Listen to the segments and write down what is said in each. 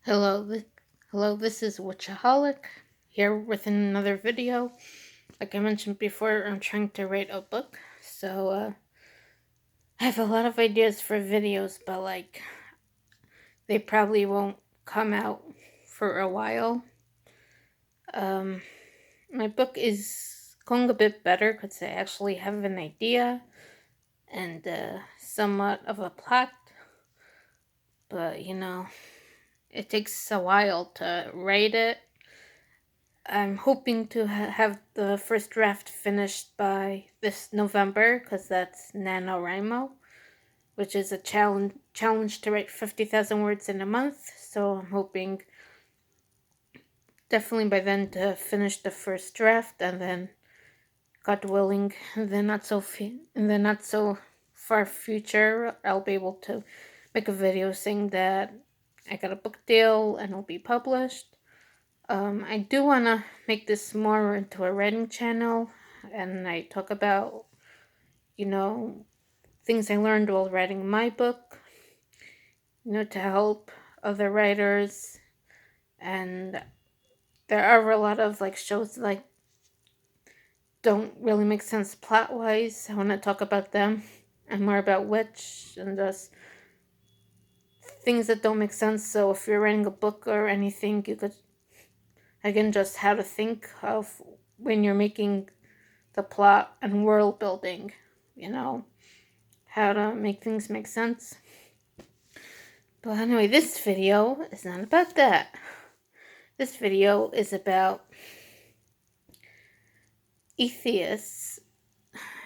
Hello, this is w.i.t.c.h.aholic here with another video. Like I mentioned before, I'm trying to write a book, so I have a lot of ideas for videos, but they probably won't come out for a while. My book is going a bit better because I actually have an idea and somewhat of a plot, but it takes a while to write it. I'm hoping to have the first draft finished by this November because that's NaNoWriMo, which is a challenge to write 50,000 words in a month. So I'm hoping definitely by then to finish the first draft, and then God willing, in the not so far future, I'll be able to make a video saying that I got a book deal and it'll be published. I do want to make this more into a writing channel, and I talk about, things I learned while writing my book, to help other writers. And there are a lot of shows that don't really make sense plot wise. I want to talk about them and more about which and just things that don't make sense. So if you're writing a book or anything, you could, again, just how to think of when you're making the plot and world building, how to make things make sense. But anyway, this video is not about that. This video is about atheists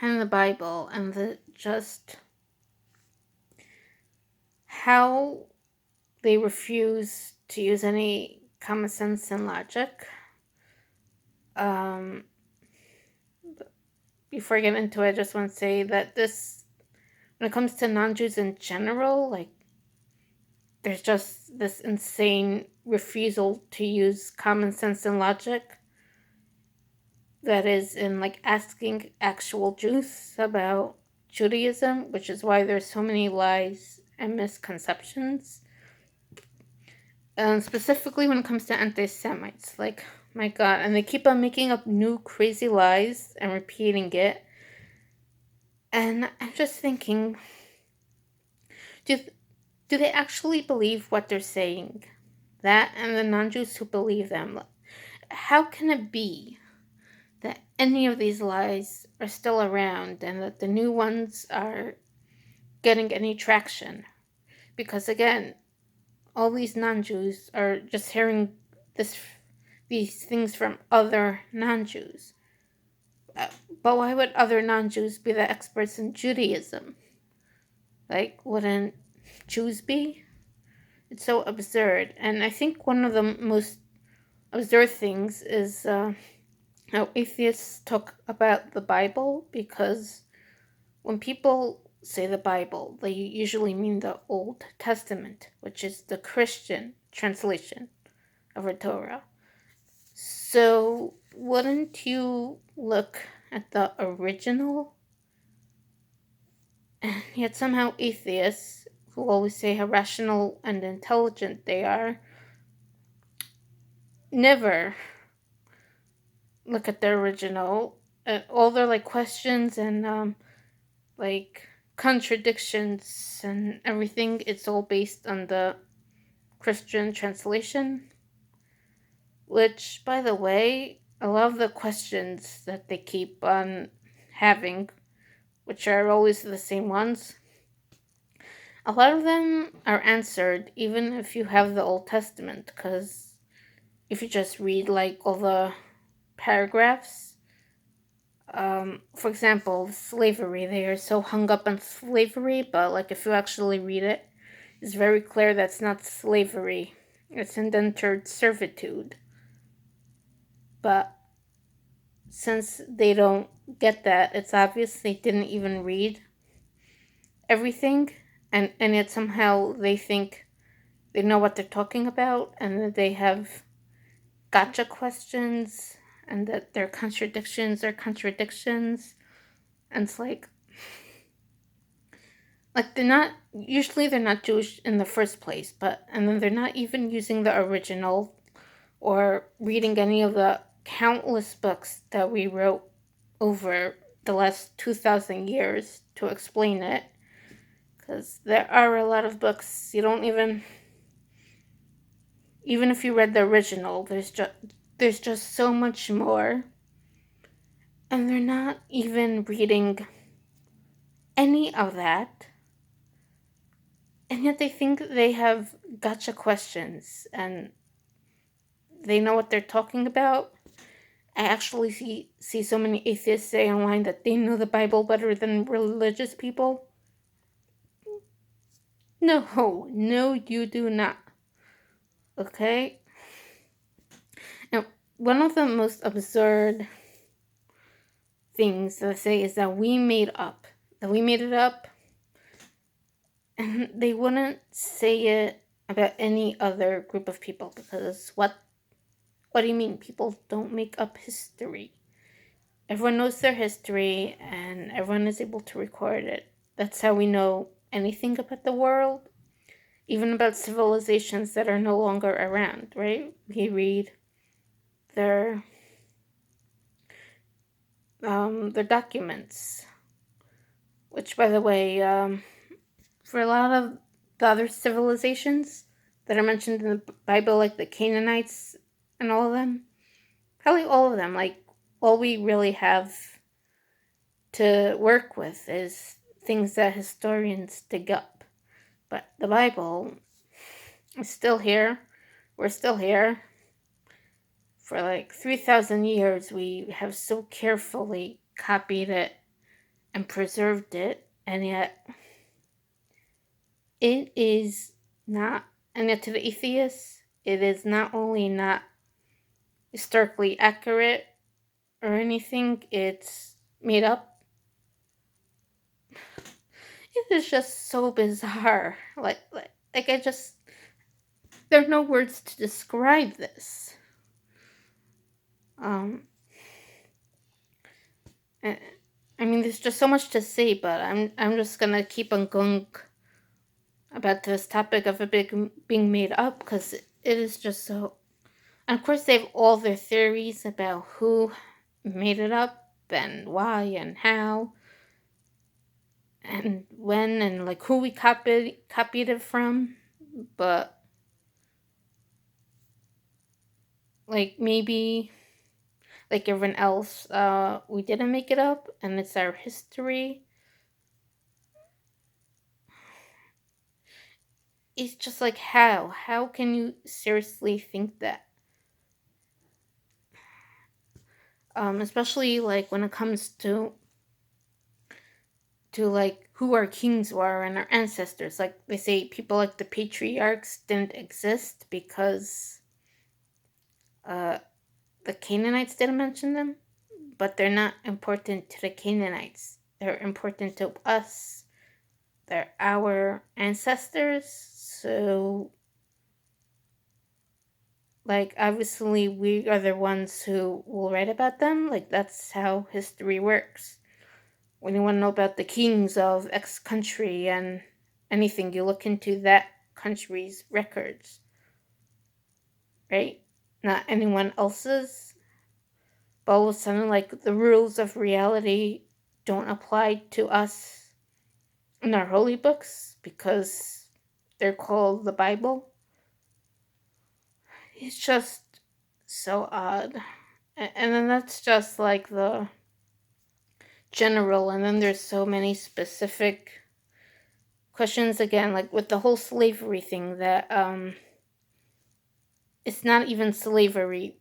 and the Bible and just how they refuse to use any common sense and logic. Before I get into it, I just want to say that when it comes to non-Jews in general, there's just this insane refusal to use common sense and logic that is in asking actual Jews about Judaism, which is why there's so many lies and misconceptions. And specifically when it comes to anti-Semites, my God, and they keep on making up new crazy lies and repeating it. And I'm just thinking, do they actually believe what they're saying? That and the non-Jews who believe them. How can it be that any of these lies are still around and that the new ones are getting any traction? Because again, all these non-Jews are just hearing these things from other non-Jews. But why would other non-Jews be the experts in Judaism? Wouldn't Jews be? It's so absurd. And I think one of the most absurd things is how atheists talk about the Bible, because when people say the Bible, they usually mean the Old Testament, which is the Christian translation of our Torah. So wouldn't you look at the original? And yet somehow atheists, who always say how rational and intelligent they are, never look at the original. All their questions and contradictions and everything, it's all based on the Christian translation. Which, by the way, a lot of the questions that they keep on having, which are always the same ones, a lot of them are answered even if you have the Old Testament, because if you just read all the paragraphs, for example, slavery, they are so hung up on slavery, but if you actually read it, it's very clear that's not slavery, it's indentured servitude. But since they don't get that, it's obvious they didn't even read everything, and yet somehow they think they know what they're talking about, and that they have gotcha questions, and that their contradictions are contradictions. And it's like they're not Jewish in the first place, and then they're not even using the original or reading any of the countless books that we wrote over the last 2,000 years to explain it, because there are a lot of books you don't even if you read the original, there's just so much more, and they're not even reading any of that, and yet they think they have gotcha questions and they know what they're talking about. I actually see so many atheists say online that they know the Bible better than religious people. No, you do not. Okay? Now, one of the most absurd things that I say is that we made up. That we made it up, and they wouldn't say it about any other group of people, because what do you mean? People don't make up history. Everyone knows their history and everyone is able to record it. That's how we know anything about the world, even about civilizations that are no longer around, right? We read their their documents, which, by the way, for a lot of the other civilizations that are mentioned in the Bible, like the Canaanites and all of them, probably all of them, like, all we really have to work with is things that historians dig up. But the Bible is still here. We're still here. For like 3,000 years, we have so carefully copied it and preserved it, and yet it is not, and yet to the atheists, it is not only not historically accurate or anything, it's made up. It is just so bizarre. Like I just, there are no words to describe this. Um, I mean, there's just so much to say, but I'm just gonna keep on going about this topic of being made up, because it is just so. And of course, they have all their theories about who made it up and why and how and when, and like who we copied it from. But like maybe like everyone else, we didn't make it up, and it's our history. It's just like, how can you seriously think that? Especially like when it comes to like who our kings were and our ancestors. Like they say, people like the patriarchs didn't exist because uh, the Canaanites didn't mention them, but they're not important to the Canaanites. They're important to us. They're our ancestors. So, like, obviously, we are the ones who will write about them. Like, that's how history works. When you want to know about the kings of X country and anything, you look into that country's records, right? Not anyone else's. But all of a sudden, like, the rules of reality don't apply to us in our holy books because they're called the Bible. It's just so odd. And then that's just like the general, and then there's so many specific questions again, like with the whole slavery thing, that it's not even slavery,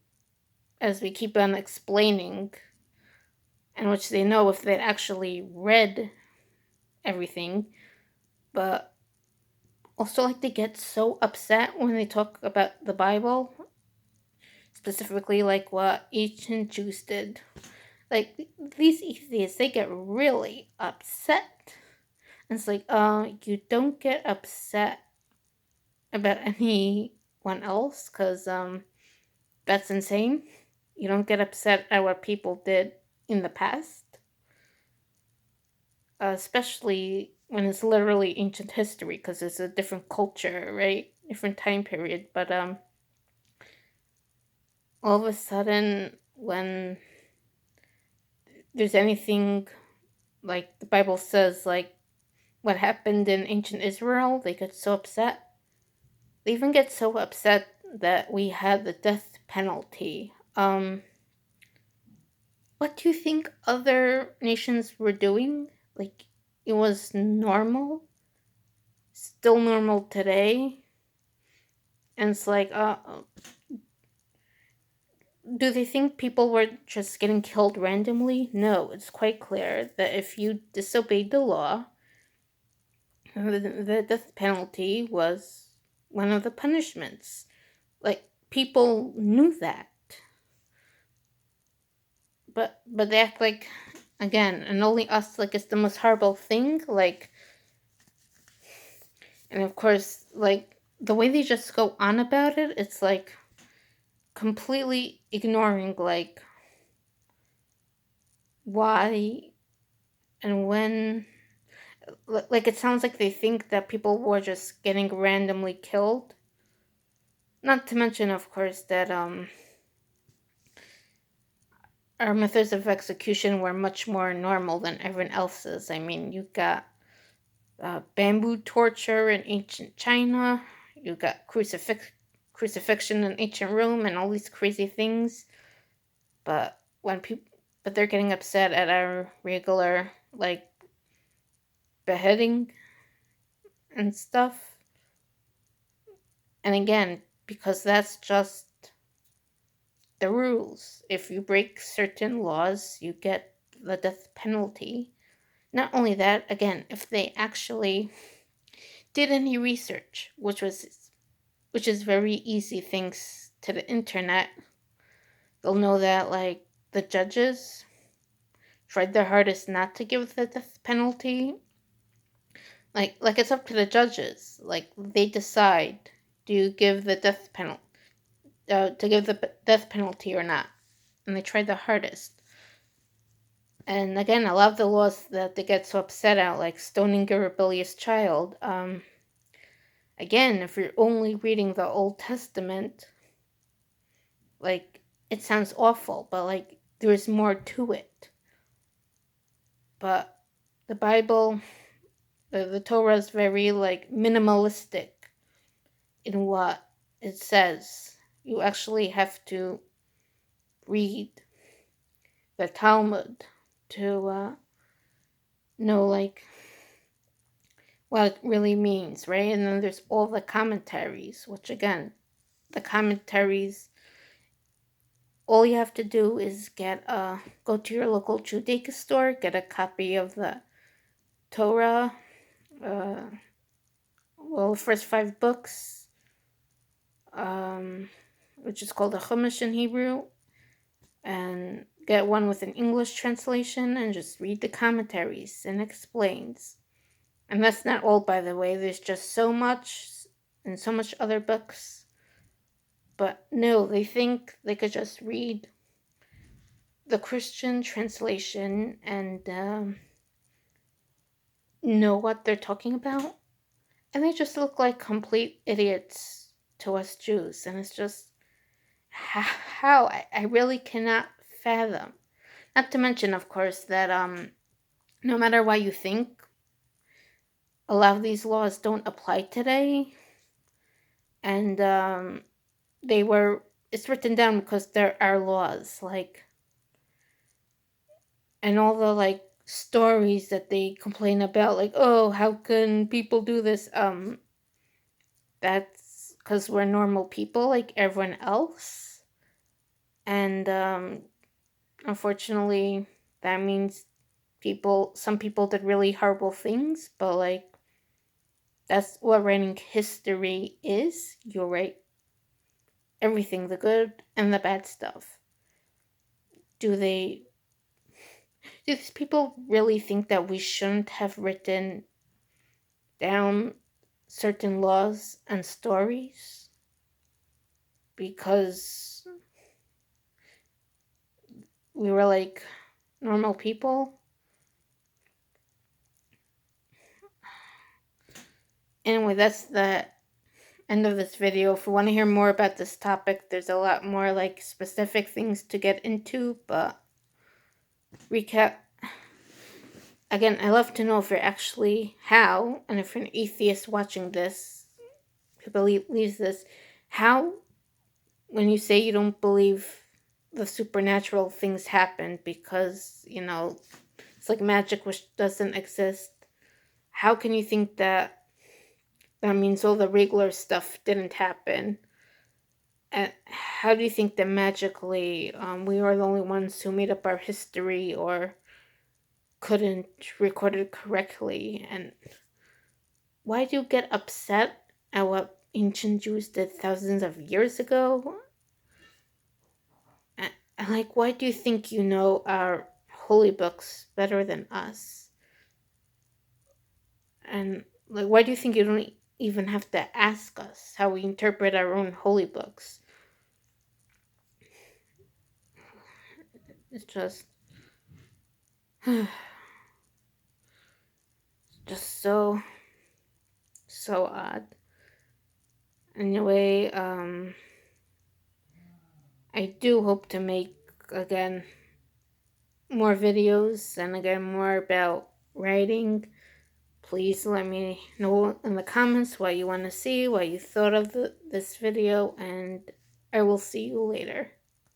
as we keep on explaining, and which they know if they'd actually read everything. But also, like, they get so upset when they talk about the Bible, specifically like what ancient Jews did. Like, these atheists, they get really upset. And it's like, you don't get upset about anyone else, because that's insane. You don't get upset at what people did in the past, especially when it's literally ancient history because it's a different culture, right? Different time period. But all of a sudden, when there's anything like the Bible says, like what happened in ancient Israel, they get so upset. They even get so upset that we had the death penalty. What do you think other nations were doing? Like, it was normal, still normal today. And it's like, do they think people were just getting killed randomly? No, it's quite clear that if you disobeyed the law, the death penalty was one of the punishments. Like, people knew that. But they act like, again, and only us, like it's the most horrible thing. Like, and of course, like the way they just go on about it, it's like completely ignoring like why and when. Like, it sounds like they think that people were just getting randomly killed. Not to mention, of course, that our methods of execution were much more normal than everyone else's. I mean, you got bamboo torture in ancient China. You got crucifixion in ancient Rome, and all these crazy things. But but they're getting upset at our regular like beheading and stuff. And again, because that's just the rules. If you break certain laws, you get the death penalty. Not only that, again, if they actually did any research, which is very easy thanks to the internet, they'll know that like the judges tried their hardest not to give the death penalty. Like it's up to the judges. Like they decide, do you give the death penalty to give the death penalty or not, and they tried their hardest. And again, a lot of the laws that they get so upset at, like stoning a rebellious child, again, if you're only reading the Old Testament, like it sounds awful, but like there's more to it. But the Bible, the Torah is very like minimalistic in what it says. You actually have to read the Talmud to know like what it really means, right? And then there's all the commentaries, which again, the commentaries, all you have to do is go to your local Judaica store, get a copy of the Torah, uh, the first 5 books, which is called a Chumash in Hebrew, and get one with an English translation and just read the commentaries and explains. And that's not all, by the way. There's just so much and so much other books. But no, they think they could just read the Christian translation and know what they're talking about. And they just look like complete idiots to us Jews. And it's just how I really cannot fathom. Not to mention, of course, that no matter what you think, a lot of these laws don't apply today. And it's written down because there are laws, like, and all the like stories that they complain about, like, oh, how can people do this? That's because we're normal people like everyone else. And unfortunately, that means some people did really horrible things, but like, that's what writing history is. You write everything, the good and the bad stuff. Do these people really think that we shouldn't have written down certain laws and stories because we were like normal people? Anyway, that's the end of this video. If you want to hear more about this topic, there's a lot more like specific things to get into, but recap again, I love to know if you're actually how, and if you're an atheist watching this, who believes this, how, when you say you don't believe the supernatural things happen because, it's like magic which doesn't exist, how can you think that means all the regular stuff didn't happen? And how do you think that magically we are the only ones who made up our history or couldn't record it correctly? And why do you get upset at what ancient Jews did thousands of years ago? And like, why do you think you know our holy books better than us? And like, why do you think you don't even have to ask us how we interpret our own holy books? It's just so odd. Anyway, I do hope to make again more videos and again more about writing. Please let me know in the comments what you want to see, what you thought of this video, and I will see you later.